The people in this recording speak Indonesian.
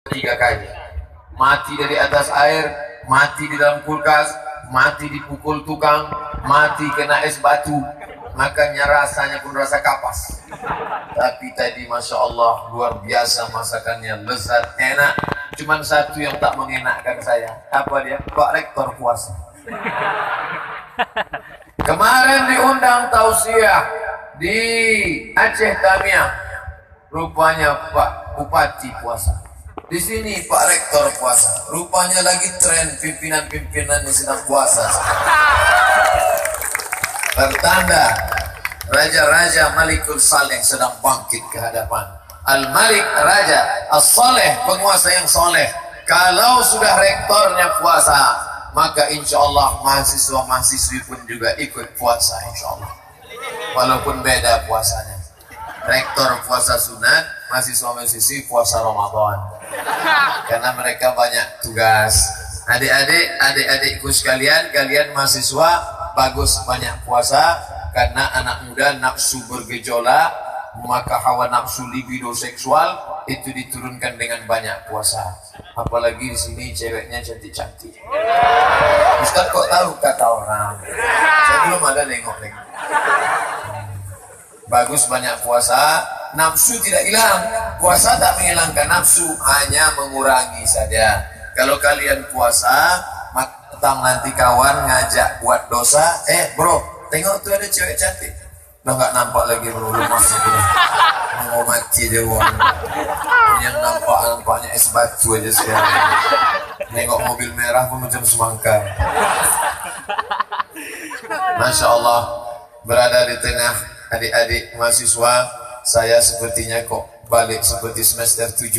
3 kali. Mati dari atas air, mati di dalam kulkas, mati dipukul tukang, mati kena es batu. Makanya rasanya pun rasa kapas. Tapi tadi Masya Allah luar biasa masakannya, lezat, enak. Cuman satu yang tak mengenakkan saya. Apa dia? Pak Rektor puasa. Kemarin diundang tausiah di Aceh Tamiang. Rupanya Pak Bupati puasa. Di sini Pak Rektor puasa. Rupanya lagi tren pimpinan-pimpinan yang sedang puasa. Pertanda Raja-Raja Malikul Saleh sedang bangkit ke hadapan. Al-Malik Raja As-Saleh, penguasa yang soleh. Kalau sudah rektornya puasa, maka insya Allah mahasiswa-mahasiswi pun juga ikut puasa insya Allah. Walaupun beda puasanya. Rektor puasa sunat, mahasiswa-mahasiswi puasa Ramadan. Karena mereka banyak tugas. Adik-adikku sekalian, kalian mahasiswa bagus banyak puasa, karena anak muda nafsu bergejolak, maka hawa nafsu libido seksual itu diturunkan dengan banyak puasa. Apalagi di sini ceweknya cantik-cantik. Ustaz kok tahu kata orang? Saya belum ada nengok-nengok. Bagus banyak puasa, nafsu tidak hilang. Puasa tak menghilangkan nafsu, hanya mengurangi saja. Kalau kalian puasa, matang nanti kawan ngajak buat dosa, bro, tengok tuh ada cewek cantik. Udah nggak nampak lagi bro, lu masuk udah mau mati dia uang. Yang nampaknya es batu aja sekarang. Nengok mobil merah pun macam semangka. Masya Allah, berada di tengah adik-adik mahasiswa, saya sepertinya kok balik seperti semester 7.